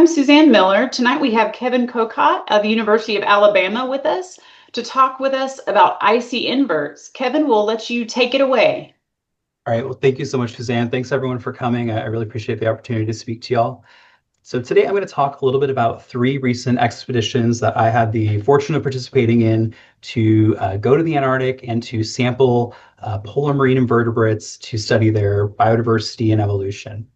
I'm Suzanne Miller. Tonight we have Kevin Kocot of the University of Alabama with us to talk with us about IcyInverts. Kevin, we'll let you take it away. All right. Well, thank you so much, Suzanne. Thanks everyone for coming. I really appreciate the opportunity to speak to y'all. So today I'm going to talk a little bit about three recent expeditions that I had the fortune of participating in to go to the Antarctic and to sample polar marine invertebrates to study their biodiversity and evolution.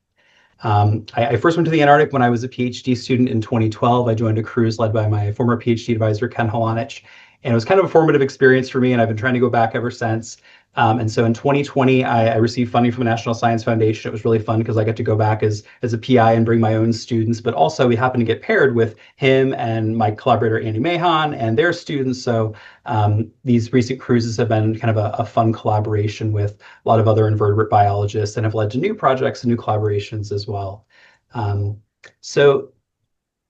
I first went to the Antarctic when I was a PhD student in 2012. I joined a cruise led by my former PhD advisor, Ken Holanich, and it was kind of a formative experience for me, and I've been trying to go back ever since. And so in 2020, I received funding from the National Science Foundation. It was really fun because I got to go back as a PI and bring my own students, but also we happened to get paired with him and my collaborator, Andy Mahon, and their students. So these recent cruises have been kind of a fun collaboration with a lot of other invertebrate biologists and have led to new projects and new collaborations as well. Um, so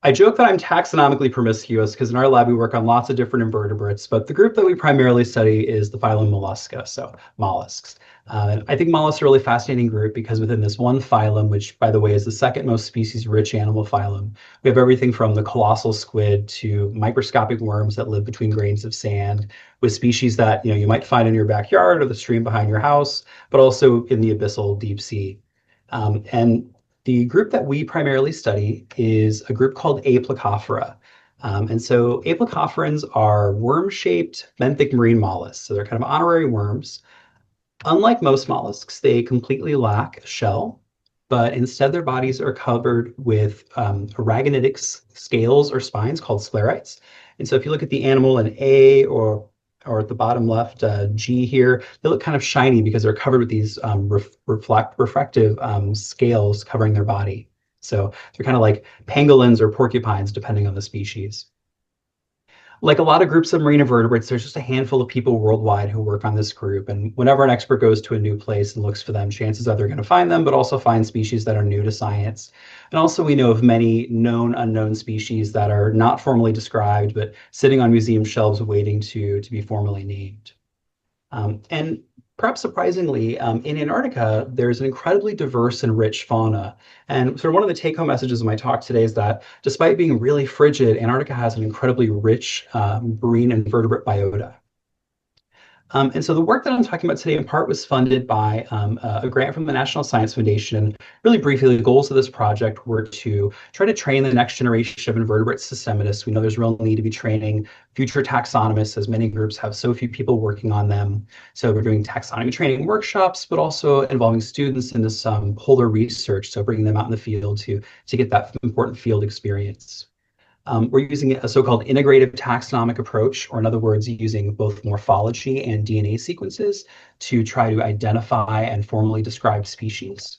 I joke that I'm taxonomically promiscuous because in our lab we work on lots of different invertebrates, but the group that we primarily study is the phylum Mollusca, so mollusks. And I think mollusks are a really fascinating group because within this one phylum, which by the way is the second most species-rich animal phylum, we have everything from the colossal squid to microscopic worms that live between grains of sand, with species that you might find in your backyard or the stream behind your house, but also in the abyssal deep sea. And the group that we primarily study is a group called Aplacophora. And so aplacophorans are worm-shaped benthic marine mollusks. So they're kind of honorary worms. Unlike most mollusks, they completely lack a shell, but instead their bodies are covered with arachnidic scales or spines called sclerites. And so if you look at the animal in A or at the bottom left, G here, they look kind of shiny because they're covered with these refractive scales covering their body. So they're kind of like pangolins or porcupines, depending on the species. Like a lot of groups of marine invertebrates, there's just a handful of people worldwide who work on this group. And whenever an expert goes to a new place and looks for them, chances are they're going to find them, but also find species that are new to science. And also we know of many known unknown species that are not formally described, but sitting on museum shelves waiting to be formally named. And perhaps surprisingly, in Antarctica, there's an incredibly diverse and rich fauna. And sort of one of the take-home messages of my talk today is that despite being really frigid, Antarctica has an incredibly rich marine invertebrate biota. And so the work that I'm talking about today in part was funded by a grant from the National Science Foundation. And really briefly, the goals of this project were to try to train the next generation of invertebrate systematists. We know there's real need to be training future taxonomists, as many groups have so few people working on them. So we're doing taxonomy training workshops, but also involving students in this polar research. So bringing them out in the field to get that important field experience. We're using a so-called integrative taxonomic approach, or in other words, using both morphology and DNA sequences to try to identify and formally describe species.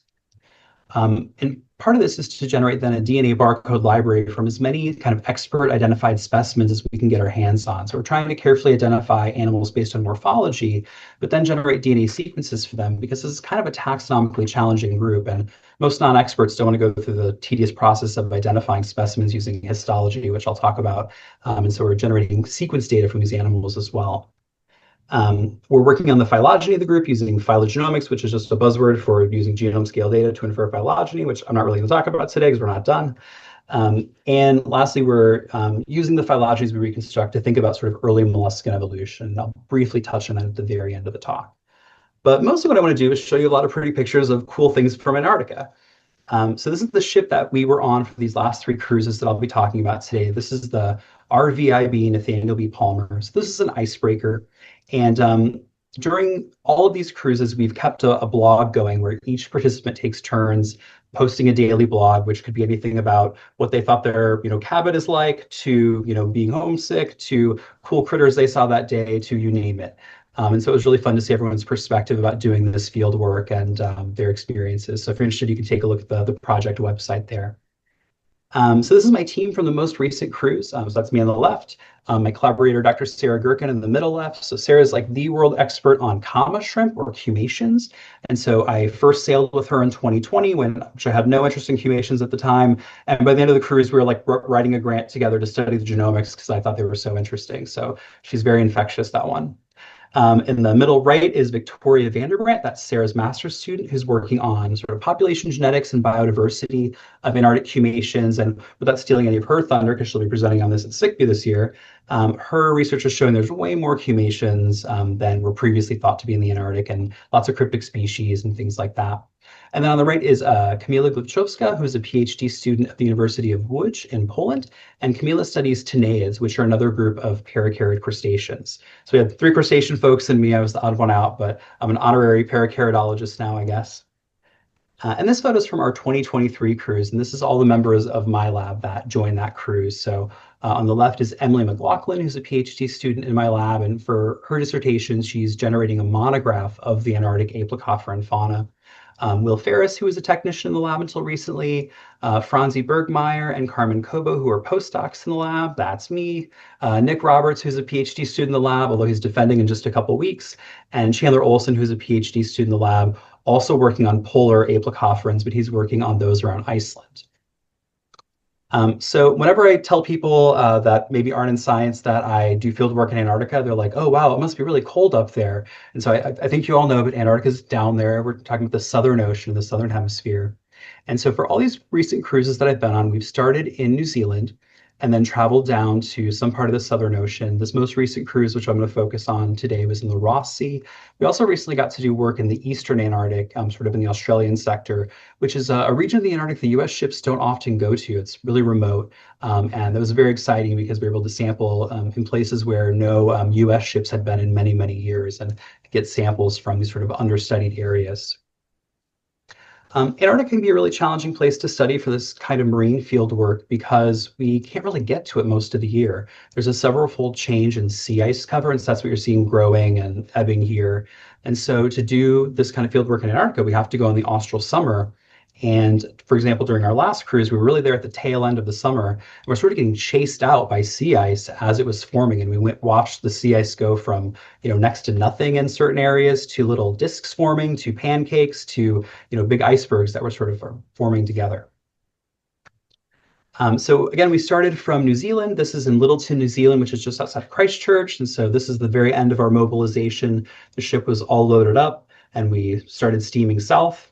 And part of this is to generate then a DNA barcode library from as many kind of expert identified specimens as we can get our hands on. So we're trying to carefully identify animals based on morphology, but then generate DNA sequences for them because this is kind of a taxonomically challenging group. And most non-experts don't want to go through the tedious process of identifying specimens using histology, which I'll talk about. And so we're generating sequence data from these animals as well. We're working on the phylogeny of the group using phylogenomics, which is just a buzzword for using genome scale data to infer phylogeny, which I'm not really going to talk about today because we're not done. And lastly, we're using the phylogenies we reconstruct to think about sort of early molluscan evolution. And I'll briefly touch on that at the very end of the talk. But mostly what I want to do is show you a lot of pretty pictures of cool things from Antarctica. So this is the ship that we were on for these last three cruises that I'll be talking about today. This is the RVIB Nathaniel B. Palmer. So this is an icebreaker. And during all of these cruises, we've kept a blog going where each participant takes turns posting a daily blog, which could be anything about what they thought their cabin is like, to being homesick, to cool critters they saw that day, to you name it. And so it was really fun to see everyone's perspective about doing this field work and their experiences. So if you're interested, you can take a look at the project website there. So this is my team from the most recent cruise. So that's me on the left. My collaborator, Dr. Sarah Gherkin, in the middle left. So Sarah is like the world expert on comma shrimp or humations. And so I first sailed with her in 2020 which I had no interest in humations at the time. And by the end of the cruise, we were like writing a grant together to study the genomics because I thought they were so interesting. So she's very infectious, that one. In the middle right is Victoria Vanderbrandt. That's Sarah's master's student who's working on sort of population genetics and biodiversity of Antarctic humations. And without stealing any of her thunder, because she'll be presenting on this at SICB this year, her research is showing there's way more humations than were previously thought to be in the Antarctic, and lots of cryptic species and things like that. And then on the right is Kamila Gluchowska, who is a PhD student at the University of Łódź in Poland. And Kamila studies teneids, which are another group of paracarid crustaceans. So we had three crustacean folks and me. I was the odd one out, but I'm an honorary paracaridologist now, I guess. And this photo is from our 2023 cruise, and this is all the members of my lab that joined that cruise. So on the left is Emily McLaughlin, who's a PhD student in my lab, and for her dissertation, she's generating a monograph of the Antarctic aplacophorine fauna. Will Ferris, who was a technician in the lab until recently, Franzi Bergmeyer and Carmen Cobo, who are postdocs in the lab. That's me. Nick Roberts, who's a PhD student in the lab, although he's defending in just a couple weeks. And Chandler Olson, who's a PhD student in the lab, also working on polar aplacophorines, but he's working on those around Iceland. So whenever I tell people that maybe aren't in science that I do field work in Antarctica, they're like, oh, wow, it must be really cold up there. And so I think you all know, but Antarctica is down there. We're talking about the Southern Ocean, the Southern Hemisphere. And so for all these recent cruises that I've been on, we've started in New Zealand and then traveled down to some part of the Southern Ocean. This most recent cruise, which I'm going to focus on today, was in the Ross Sea. We also recently got to do work in the Eastern Antarctic, sort of in the Australian sector, which is a region of the Antarctic the US ships don't often go to. It's really remote. And that was very exciting because we were able to sample in places where no US ships had been in many, many years and get samples from these sort of understudied areas. Antarctica can be a really challenging place to study for this kind of marine field work because we can't really get to it most of the year. There's a several-fold change in sea ice cover, and so that's what you're seeing growing and ebbing here. And so to do this kind of field work in Antarctica, we have to go in the austral summer. And for example, during our last cruise, we were really there at the tail end of the summer, and we're sort of getting chased out by sea ice as it was forming. And we watched the sea ice go from, next to nothing in certain areas to little discs forming, to pancakes, to, big icebergs that were sort of forming together. So again, we started from New Zealand. This is in Littleton, New Zealand, which is just outside Christchurch. And so this is the very end of our mobilization. The ship was all loaded up and we started steaming south.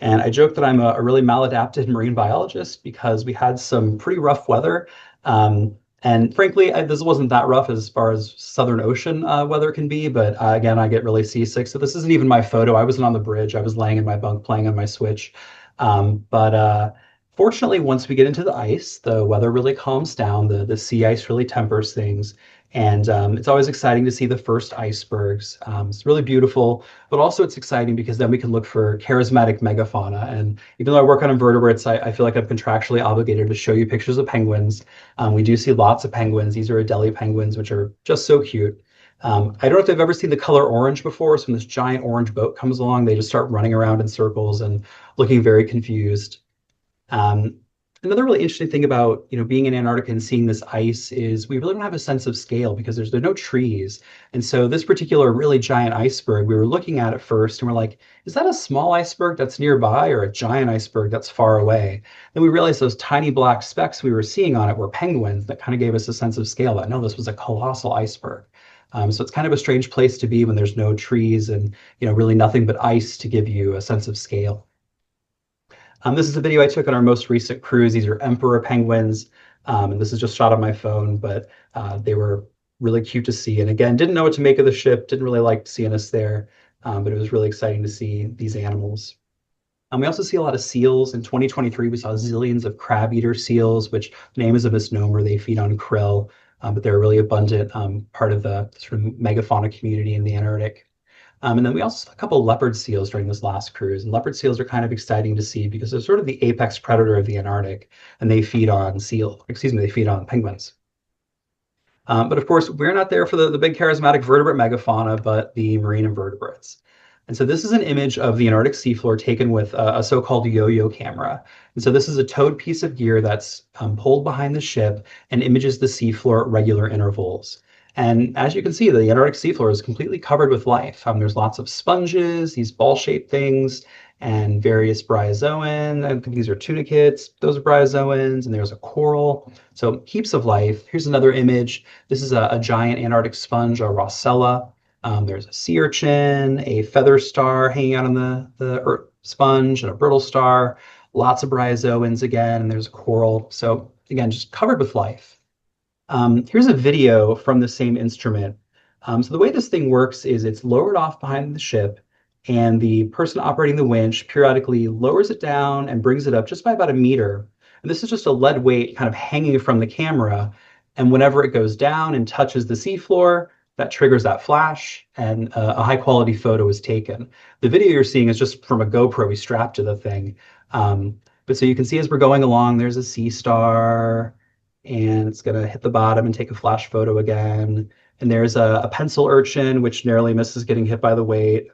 And I joke that I'm a really maladapted marine biologist because we had some pretty rough weather. And frankly, this wasn't that rough as far as Southern Ocean weather can be. But again, I get really seasick. So this isn't even my photo. I wasn't on the bridge. I was laying in my bunk playing on my Switch. Fortunately, once we get into the ice, the weather really calms down. The sea ice really tempers things. And it's always exciting to see the first icebergs. It's really beautiful, but also it's exciting because then we can look for charismatic megafauna. And even though I work on invertebrates, I feel like I'm contractually obligated to show you pictures of penguins. We do see lots of penguins. These are Adelie penguins, which are just so cute. I don't know if they've ever seen the color orange before. So when this giant orange boat comes along, they just start running around in circles and looking very confused. Another really interesting thing about being in Antarctica and seeing this ice is we really don't have a sense of scale because there's no trees. And so this particular really giant iceberg, we were looking at first and we're like, is that a small iceberg that's nearby or a giant iceberg that's far away? Then we realized those tiny black specks we were seeing on it were penguins that kind of gave us a sense of scale that no, this was a colossal iceberg. So it's kind of a strange place to be when there's no trees and really nothing but ice to give you a sense of scale. This is a video I took on our most recent cruise. These are emperor penguins, and this is just shot on my phone, but they were really cute to see. And again, didn't know what to make of the ship, didn't really like seeing us there, but it was really exciting to see these animals. We also see a lot of seals. In 2023, we saw zillions of crab-eater seals, which the name is a misnomer. They feed on krill, but they're a really abundant part of the sort of megafauna community in the Antarctic. And then we also saw a couple of leopard seals during this last cruise. And leopard seals are kind of exciting to see because they're sort of the apex predator of the Antarctic, and they feed on they feed on penguins. But of course, we're not there for the big charismatic vertebrate megafauna, but the marine invertebrates. And so this is an image of the Antarctic seafloor taken with a so-called yo-yo camera. And so this is a towed piece of gear that's pulled behind the ship and images the seafloor at regular intervals. And as you can see, the Antarctic seafloor is completely covered with life. There's lots of sponges, these ball-shaped things, and various bryozoan. I think these are tunicates. Those are bryozoans, and there's a coral. So heaps of life. Here's another image. This is a giant Antarctic sponge, a Rossella. There's a sea urchin, a feather star hanging out on the sponge, and a brittle star, lots of bryozoans again, and there's a coral. So again, just covered with life. Here's a video from the same instrument. So the way this thing works is it's lowered off behind the ship, and the person operating the winch periodically lowers it down and brings it up just by about a meter. And this is just a lead weight kind of hanging from the camera. And whenever it goes down and touches the seafloor, that triggers that flash, and a high quality photo is taken. The video you're seeing is just from a GoPro we strapped to the thing. But so you can see as we're going along, there's a sea star, and it's going to hit the bottom and take a flash photo again. And there's a pencil urchin, which narrowly misses getting hit by the weight.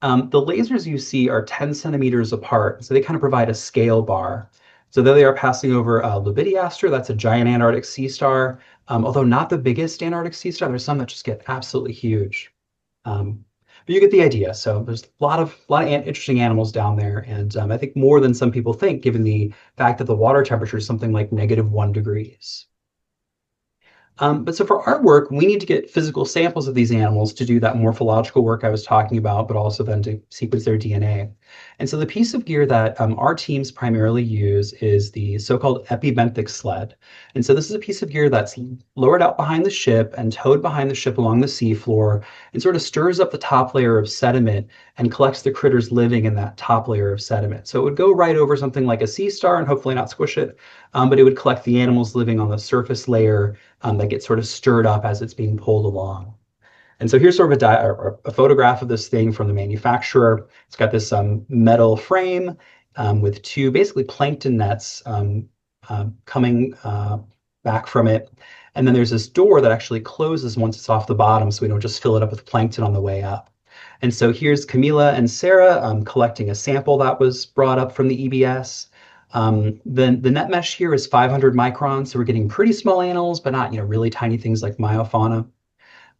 The lasers you see are 10 centimeters apart, so they kind of provide a scale bar. So there they are passing over Lubidiaster, that's a giant Antarctic sea star, although not the biggest Antarctic sea star. There's some that just get absolutely huge. But you get the idea. So there's a lot of interesting animals down there, and I think more than some people think, given the fact that the water temperature is something like -1 degrees. But so for our work, we need to get physical samples of these animals to do that morphological work I was talking about, but also then to sequence their DNA. And so the piece of gear that our teams primarily use is the so-called epibenthic sled. And so this is a piece of gear that's lowered out behind the ship and towed behind the ship along the seafloor, and sort of stirs up the top layer of sediment and collects the critters living in that top layer of sediment. So it would go right over something like a sea star and hopefully not squish it, but it would collect the animals living on the surface layer that gets sort of stirred up as it's being pulled along. And so here's sort of a photograph of this thing from the manufacturer. It's got this metal frame with two basically plankton nets coming back from it. And then there's this door that actually closes once it's off the bottom, so we don't just fill it up with plankton on the way up. And so here's Camila and Sarah collecting a sample that was brought up from the EBS. The net mesh here is 500 microns, so we're getting pretty small animals, but not really tiny things like myofauna.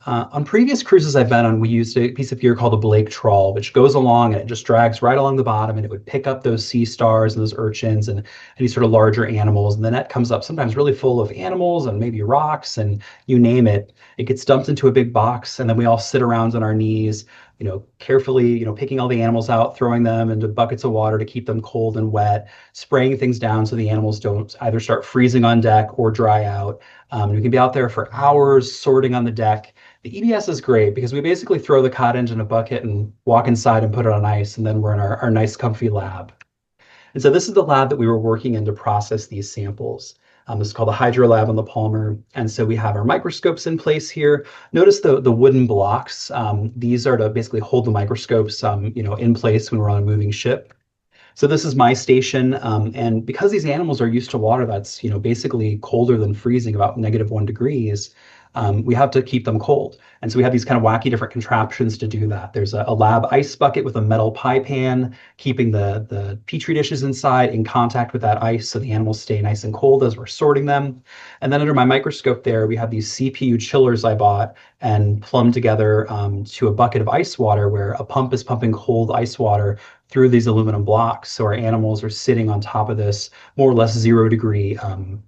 On previous cruises I've been on, we used a piece of gear called a Blake trawl, which goes along and it just drags right along the bottom, and it would pick up those sea stars and those urchins and any sort of larger animals. And the net comes up sometimes really full of animals and maybe rocks and you name it. It gets dumped into a big box, and then we all sit around on our knees, carefully, picking all the animals out, throwing them into buckets of water to keep them cold and wet, spraying things down so the animals don't either start freezing on deck or dry out. We can be out there for hours sorting on the deck. The EBS is great because we basically throw the cottage in a bucket and walk inside and put it on ice, and then we're in our nice comfy lab. And so this is the lab that we were working in to process these samples. This is called the Hydro Lab on the Palmer. And so we have our microscopes in place here. Notice the wooden blocks. These are to basically hold the microscopes in place when we're on a moving ship. So this is my station, and because these animals are used to water that's basically colder than freezing, about -1 degrees, we have to keep them cold. And so we have these kind of wacky different contraptions to do that. There's a lab ice bucket with a metal pie pan, keeping the petri dishes inside in contact with that ice so the animals stay nice and cold as we're sorting them. And then under my microscope there, we have these CPU chillers I bought and plumbed together to a bucket of ice water, where a pump is pumping cold ice water through these aluminum blocks. So our animals are sitting on top of this more or less 0 degree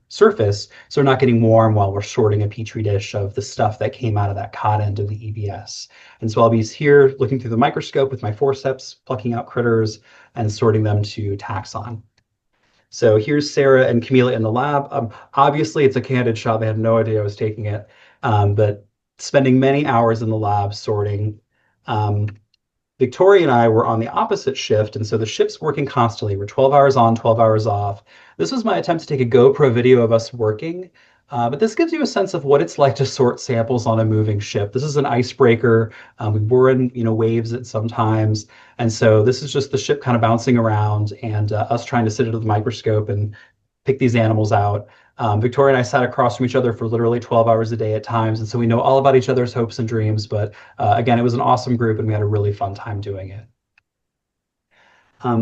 surface. So we're not getting warm while we're sorting a petri dish of the stuff that came out of that cod end of the EBS. And so I'll be here looking through the microscope with my forceps, plucking out critters and sorting them to taxon. So here's Sarah and Camila in the lab. Obviously, it's a candid shot. They had no idea I was taking it, but spending many hours in the lab sorting. Victoria and I were on the opposite shift, and so the ship's working constantly. We're 12 hours on, 12 hours off. This was my attempt to take a GoPro video of us working, but this gives you a sense of what it's like to sort samples on a moving ship. This is an icebreaker. We were in waves at some times, and so this is just the ship kind of bouncing around and us trying to sit under the microscope and pick these animals out. Victoria and I sat across from each other for literally 12 hours a day at times, and so we know all about each other's hopes and dreams, but again, it was an awesome group and we had a really fun time doing it.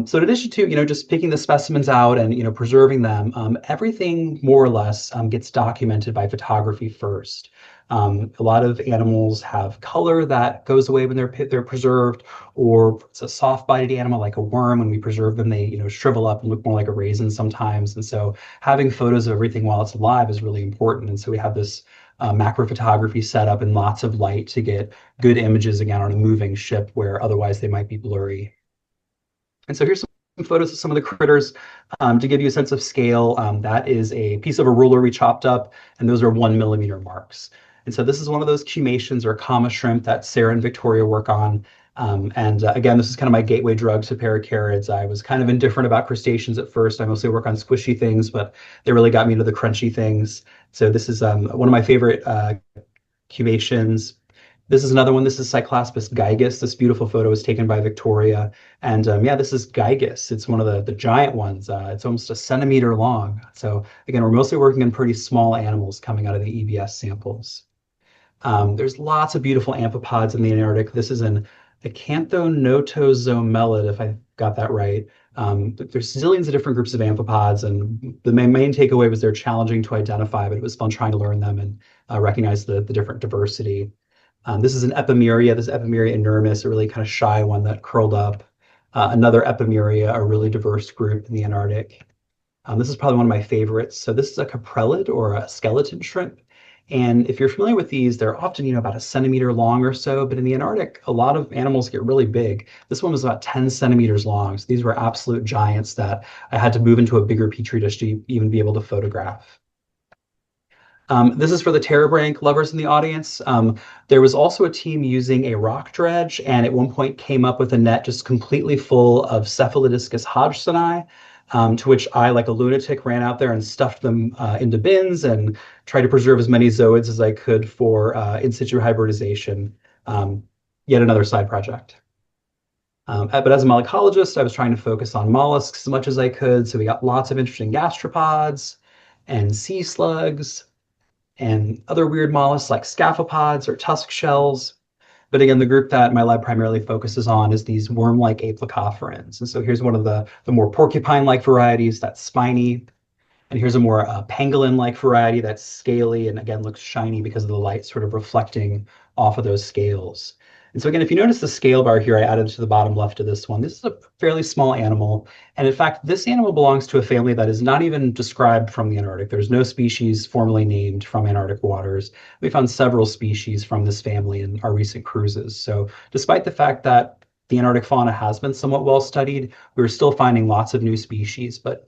So in addition to just picking the specimens out and preserving them, everything more or less gets documented by photography first. A lot of animals have color that goes away when they're preserved, or it's a soft-bodied animal like a worm. When we preserve them, they shrivel up and look more like a raisin sometimes. And so having photos of everything while it's alive is really important. And so we have this macro photography setup and lots of light to get good images again on a moving ship where otherwise they might be blurry. And so here's some photos of some of the critters to give you a sense of scale. That is a piece of a ruler we chopped up, and those are 1 millimeter marks. And so this is one of those chumations or comma shrimp that Sarah and Victoria work on. Again, this is kind of my gateway drug to paracarids. I was kind of indifferent about crustaceans at first. I mostly work on squishy things, but they really got me into the crunchy things. So this is one of my favorite cumations. This is another one. This is Cyclospis gigas. This beautiful photo was taken by Victoria. And yeah, this is gigas. It's one of the giant ones. It's almost a centimeter long. So again, we're mostly working on pretty small animals coming out of the EBS samples. There's lots of beautiful amphipods in the Antarctic. This is an acanthonotozomelid, if I got that right. There's zillions of different groups of amphipods, and the main takeaway was they're challenging to identify, but it was fun trying to learn them and recognize the different diversity. This is an epimeria. This is Epimeria inermis, a really kind of shy one that curled up. Another epimeria, a really diverse group in the Antarctic. This is probably one of my favorites. So this is a caprellid or a skeleton shrimp. And if you're familiar with these, they're often, about a centimeter long or so. But in the Antarctic, a lot of animals get really big. This one was about 10 centimeters long. So these were absolute giants that I had to move into a bigger petri dish to even be able to photograph. This is for the terebranch lovers in the audience. There was also a team using a rock dredge, and at one point came up with a net just completely full of Cephalodiscus hodgsoni, to which I, like a lunatic, ran out there and stuffed them into bins and tried to preserve as many zooids as I could for in situ hybridization. Yet another side project. But as a mycologist, I was trying to focus on mollusks as much as I could. So we got lots of interesting gastropods and sea slugs and other weird mollusks like scaphopods or tusk shells. But again, the group that my lab primarily focuses on is these worm-like aplacophorans. And so here's one of the more porcupine-like varieties that's spiny. And here's a more pangolin-like variety that's scaly and again looks shiny because of the light sort of reflecting off of those scales. And so again, if you notice the scale bar here, I added to the bottom left of this one. This is a fairly small animal. And in fact, this animal belongs to a family that is not even described from the Antarctic. There's no species formally named from Antarctic waters. We found several species from this family in our recent cruises. So despite the fact that the Antarctic fauna has been somewhat well studied, we were still finding lots of new species, but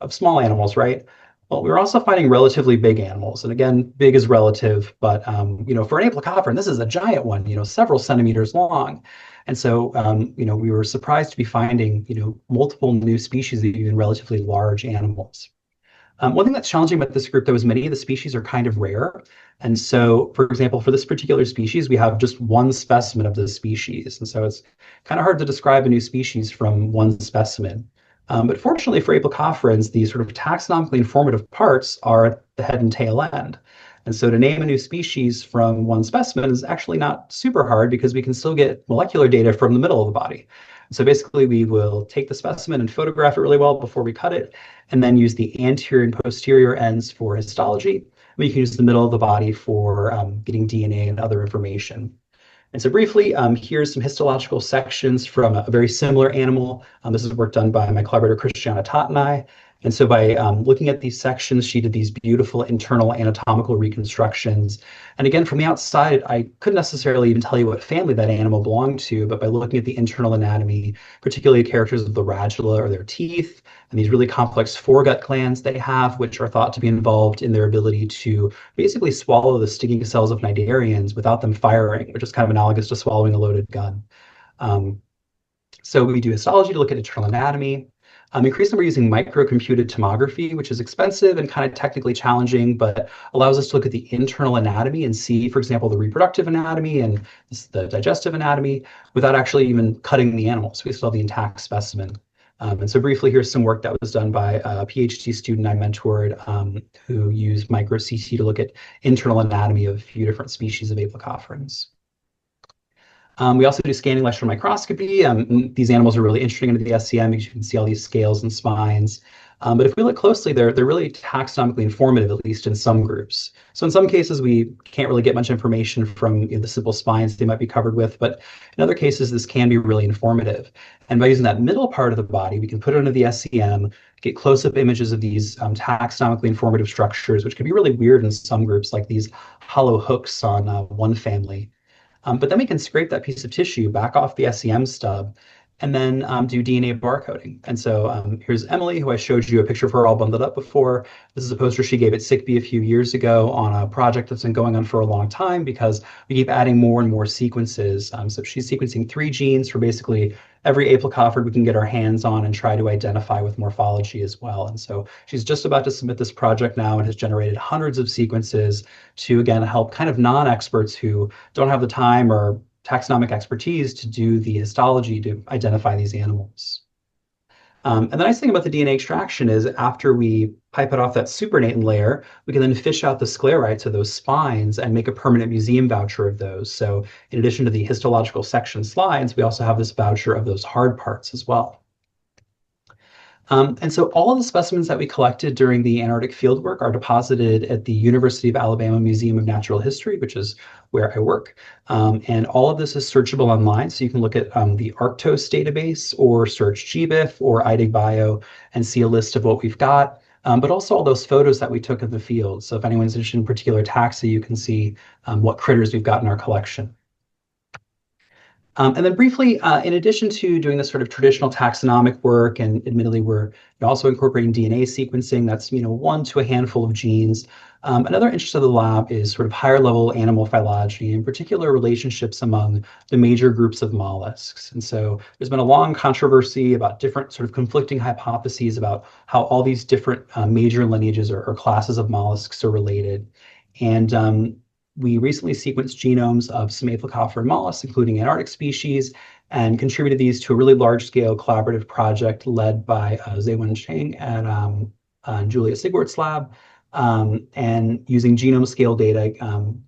of small animals, right? Well, we were also finding relatively big animals. And again, big is relative, but for an aplacophorans, this is a giant one, several centimeters long. And so, we were surprised to be finding, multiple new species of even relatively large animals. One thing that's challenging about this group, though, is many of the species are kind of rare. And so, for example, for this particular species, we have just one specimen of the species. And so it's kind of hard to describe a new species from one specimen. But fortunately for aplacophorans, the sort of taxonomically informative parts are at the head and tail end. And so to name a new species from one specimen is actually not super hard because we can still get molecular data from the middle of the body. So basically, we will take the specimen and photograph it really well before we cut it, and then use the anterior and posterior ends for histology. We can use the middle of the body for getting DNA and other information. And so briefly, here's some histological sections from a very similar animal. This is work done by my collaborator, Christiana Tott and I. And so by looking at these sections, she did these beautiful internal anatomical reconstructions. And again, from the outside, I couldn't necessarily even tell you what family that animal belonged to, but by looking at the internal anatomy, particularly characters of the radula or their teeth, and these really complex foregut glands they have, which are thought to be involved in their ability to basically swallow the stinging cells of cnidarians without them firing, which is kind of analogous to swallowing a loaded gun. So we do histology to look at internal anatomy. Increasingly, we're using microcomputed tomography, which is expensive and kind of technically challenging, but allows us to look at the internal anatomy and see, for example, the reproductive anatomy and the digestive anatomy without actually even cutting the animal. So we still have the intact specimen. And so briefly, here's some work that was done by a PhD student I mentored who used micro CT to look at internal anatomy of a few different species of aplacophorans. We also do scanning electron microscopy. These animals are really interesting under the SCM because you can see all these scales and spines. But if we look closely, they're really taxonomically informative, at least in some groups. So in some cases, we can't really get much information from the simple spines they might be covered with, but in other cases, this can be really informative. And by using that middle part of the body, we can put it under the SCM, get close-up images of these taxonomically informative structures, which can be really weird in some groups, like these hollow hooks on one family. But then we can scrape that piece of tissue back off the SEM stub and then do DNA barcoding. And so here's Emily, who I showed you a picture of her all bundled up before. This is a poster she gave at SICB a few years ago on a project that's been going on for a long time because we keep adding more and more sequences. So she's sequencing 3 genes for basically every apicophrid we can get our hands on and try to identify with morphology as well. And so she's just about to submit this project now and has generated hundreds of sequences to, again, help kind of non-experts who don't have the time or taxonomic expertise to do the histology to identify these animals. And the nice thing about the DNA extraction is after we pipe it off that supernatant layer, we can then fish out the sclerites of those spines and make a permanent museum voucher of those. So in addition to the histological section slides, we also have this voucher of those hard parts as well. And so all of the specimens that we collected during the Antarctic fieldwork are deposited at the University of Alabama Museum of Natural History, which is where I work. And all of this is searchable online. So you can look at the Arctos database or search GBIF or IDIGBio and see a list of what we've got, but also all those photos that we took of the field. So if anyone's interested in particular taxa, you can see what critters we've got in our collection. And then briefly, in addition to doing this sort of traditional taxonomic work, and admittedly we're also incorporating DNA sequencing, that's 1 to a handful of genes. Another interest of the lab is sort of higher level animal phylogeny, in particular relationships among the major groups of mollusks. And so there's been a long controversy about different sort of conflicting hypotheses about how all these different major lineages or classes of mollusks are related. And we recently sequenced genomes of some apicophrid mollusks, including Antarctic species, and contributed these to a really large-scale collaborative project led by Zewin Chang at Julia Sigwart's lab. And using genome scale data,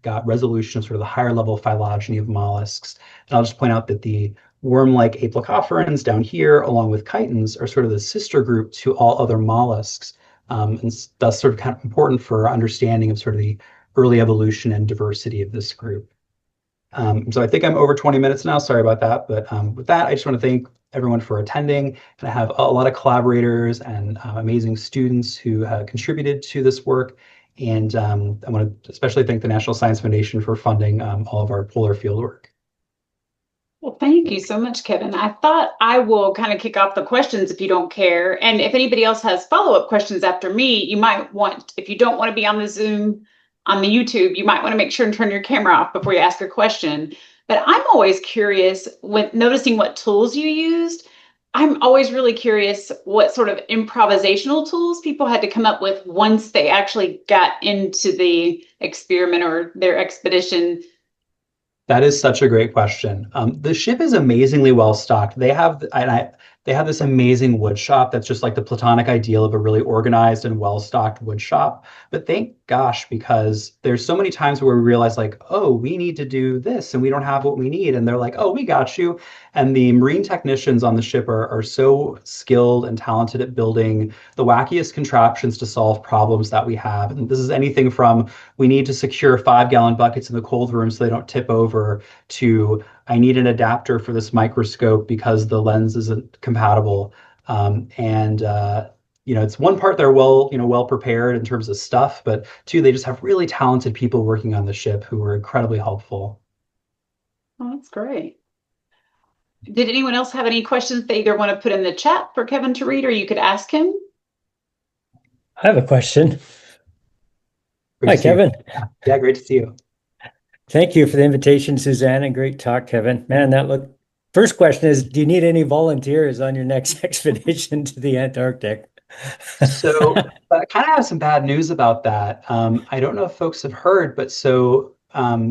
got resolution of sort of the higher level phylogeny of mollusks. And I'll just point out that the worm-like apelcophorans down here, along with chitons, are sort of the sister group to all other mollusks. And thus sort of kind of important for our understanding of sort of the early evolution and diversity of this group. So I think I'm over 20 minutes now. Sorry about that. But with that, I just want to thank everyone for attending. And I have a lot of collaborators and amazing students who have contributed to this work. And I want to especially thank the National Science Foundation for funding all of our polar field work. Well, thank you so much, Kevin. I thought I will kind of kick off the questions if you don't care. And if anybody else has follow-up questions after me, you might want, if you don't want to be on the Zoom, on the YouTube, you might want to make sure and turn your camera off before you ask a question. But I'm always curious when noticing what tools you used. I'm always really curious what sort of improvisational tools people had to come up with once they actually got into the experiment or their expedition. That is such a great question. The ship is amazingly well stocked. They have this amazing wood shop that's just like the platonic ideal of a really organized and well stocked wood shop. But thank gosh, because there's so many times where we realize like, oh, we need to do this and we don't have what we need. And they're like, oh, we got you. And the marine technicians on the ship are so skilled and talented at building the wackiest contraptions to solve problems that we have. And this is anything from we need to secure 5-gallon buckets in the cold room so they don't tip over to I need an adapter for this microscope because the lens isn't compatible. It's one part they're well prepared in terms of stuff, but two, they just have really talented people working on the ship who are incredibly helpful. Oh, that's great. Did anyone else have any questions they either want to put in the chat for Kevin to read or you could ask him? I have a question. Great Hi, Kevin. Yeah, great to see you. Thank you for the invitation, Suzanne, and great talk, Kevin. Man, first question is, do you need any volunteers on your next expedition to the Antarctic? So I kind of have some bad news about that. I don't know if folks have heard, but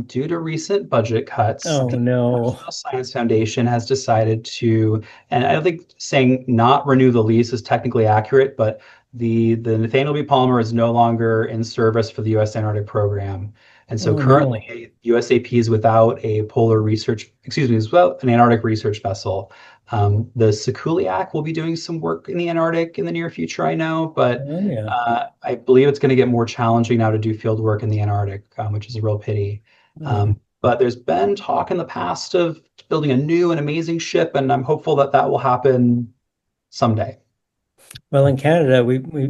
due to recent budget cuts, Oh, the no. National Science Foundation has decided to, and I don't think saying not renew the lease is technically accurate, but the Nathaniel B. Palmer is no longer in service for the U.S. Antarctic program. And so Oh, no. currently, USAP is without a polar research, excuse me, as well, an Antarctic research vessel. The Sikuliak will be doing some work in the Antarctic in the near future, I know, but Oh, yeah. I believe it's going to get more challenging now to do field work in the Antarctic, which is a real pity. Oh. But there's been talk in the past of building a new and amazing ship, and I'm hopeful that that will happen someday. Well, in Canada,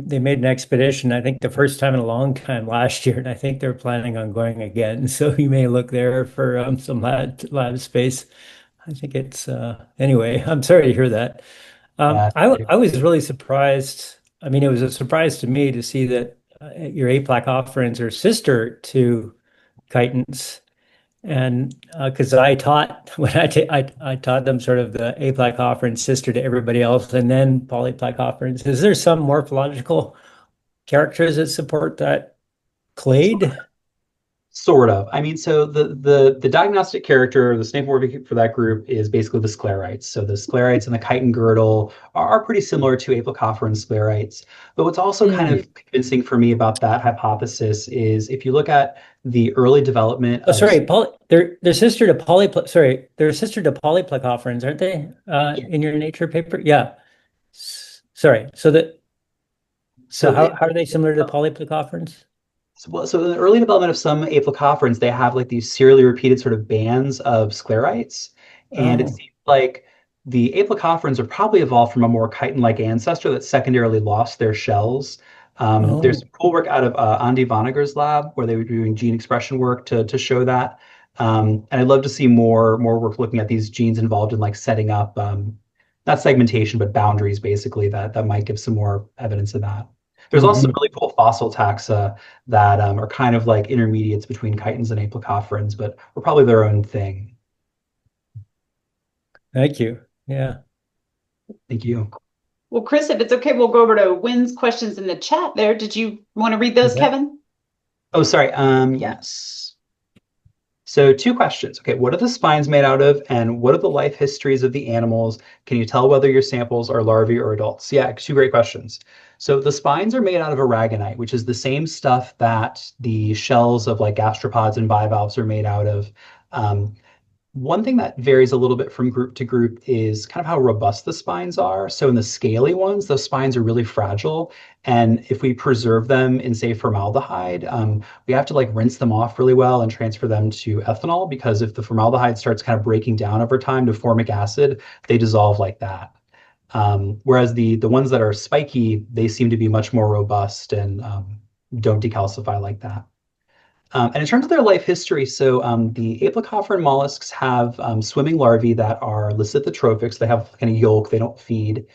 they made an expedition, I think the first time in a long time last year, and I think they're planning on going again. So you may look there for some lab space. I think it's anyway, I'm sorry to hear that. Yeah, I was really surprised. I mean, it was a surprise to me to see that your APLAC offerings are sister to chitons. And because I taught when I taught them sort of the aplac ofference sister to everybody else, and then polyplac ofference. Is there some morphological characters that support that clade? sort of. I mean, so the diagnostic character, the snake morphic for that group is basically the sclerites. So the sclerites and the chitin girdle are pretty similar to apelcopheran sclerites. But what's also kind Hmm. of convincing for me about that hypothesis is if you look at the early development Oh, of sorry, they're sister to sorry, they're sister to polyplac offerings, aren't they? yeah, In your Nature paper, yeah. Sorry. So so how are they similar to polyplac offerings? so in the early development of some apelcopherans, they have like these serially repeated sort of bands of sclerites, and it Oh, seems like the apelcopherans are probably evolved from a more chitin-like ancestor that secondarily lost their shells. There's oh. some cool work out of Andy Vonneguer's lab where they were doing gene expression work to show that. And I'd love to see more work looking at these genes involved in like setting up not segmentation but boundaries basically that might give some more evidence of that. There's also some Hmm. really cool fossil taxa that are kind of like intermediates between chitins and apelcopherans, but are probably their own thing. Thank you. Yeah. Thank you. Well, Chris, if it's okay, we'll go over to Wynn's questions in the chat there. Did you want to read those, Kevin? Oh, sorry. Yes. So two questions. Okay, what are the spines made out of, and what are the life histories of the animals? Can you tell whether your samples are larvae or adults? Yeah, two great questions. So the spines are made out of aragonite, which is the same stuff that the shells of like gastropods and bivalves are made out of. Um, One thing that varies a little bit from group to group is kind of how robust the spines are. So in the scaly ones, those spines are really fragile. And if we preserve them in, say, formaldehyde, we have to like rinse them off really well and transfer them to ethanol because if the formaldehyde starts kind of breaking down over time to formic acid, they dissolve like that. Whereas the ones that are spiky, they seem to be much more robust and don't decalcify like that. And in terms of their life history, so the apelcopheran mollusks have swimming larvae that are lithotrophic, so they have kind of yolk, they don't feed.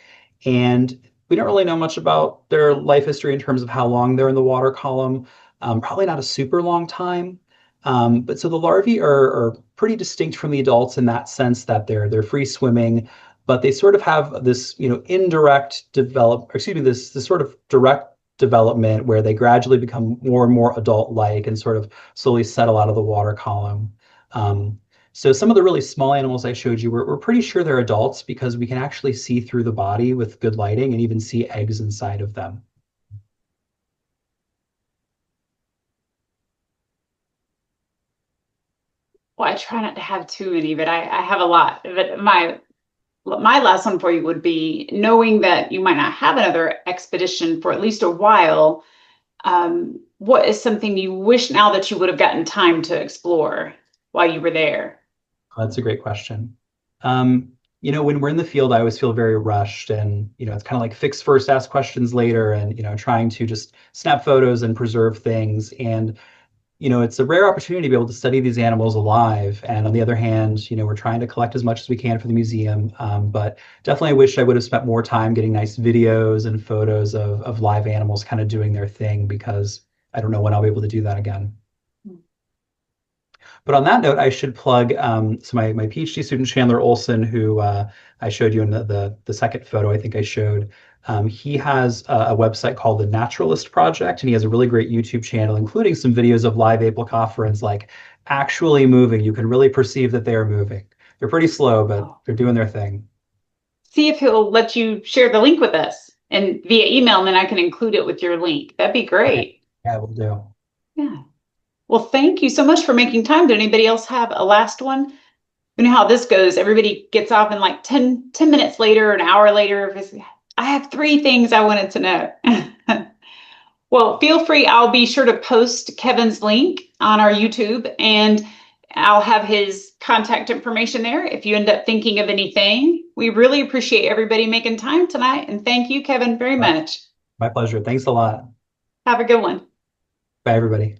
And we don't really know much about their life history in terms of how long they're in the water column. Probably not a super long time. But so the larvae are pretty distinct from the adults in that sense that they're free swimming, but they sort of have this, indirect develop, excuse me, this sort of direct development where they gradually become more and more adult-like and sort of slowly settle out of the water column. Um, so some of the really small animals I showed you, we're pretty sure they're adults because we can actually see through the body with good lighting and even see eggs inside of them. Well, I try not to have too many, but I have a lot. But my last one for you would be knowing that you might not have another expedition for at least a while. What is something you wish now that you would have gotten time to explore while you were there? That's a great question. When we're in the field, I always feel very rushed and, it's kind of like fix first, ask questions later and, trying to just snap photos and preserve things. And it's a rare opportunity to be able to study these animals alive. And on the other hand, we're trying to collect as much as we can for the museum. But definitely, I wish I would have spent more time getting nice videos and photos of live animals kind of doing their thing because I don't know when I'll be able to do that again. But on that note, I should plug so my PhD student Chandler Olson, who I showed you in the second photo I think I showed. He has a website called the Naturalist Project, and he has a really great YouTube channel, including some videos of live apelcopherans like actually moving. You can really perceive that they are moving. They're pretty slow, but Oh. they're doing their thing. See if he'll let you share the link with us and via email, and then I can include it with your link. That'd be Okay. great. Yeah, we'll do. Yeah. Well, thank you so much for making time. Did anybody else have a last one? You know how this goes. Everybody gets off in like 10 minutes later, an hour later. I have 3 things I wanted to know. Well, feel free. I'll be sure to post Kevin's link on our YouTube, and I'll have his contact information there if you end up thinking of anything. We really appreciate everybody making time tonight, and thank you, Kevin, very much. My pleasure. Thanks a lot. Have a good one. Bye, everybody.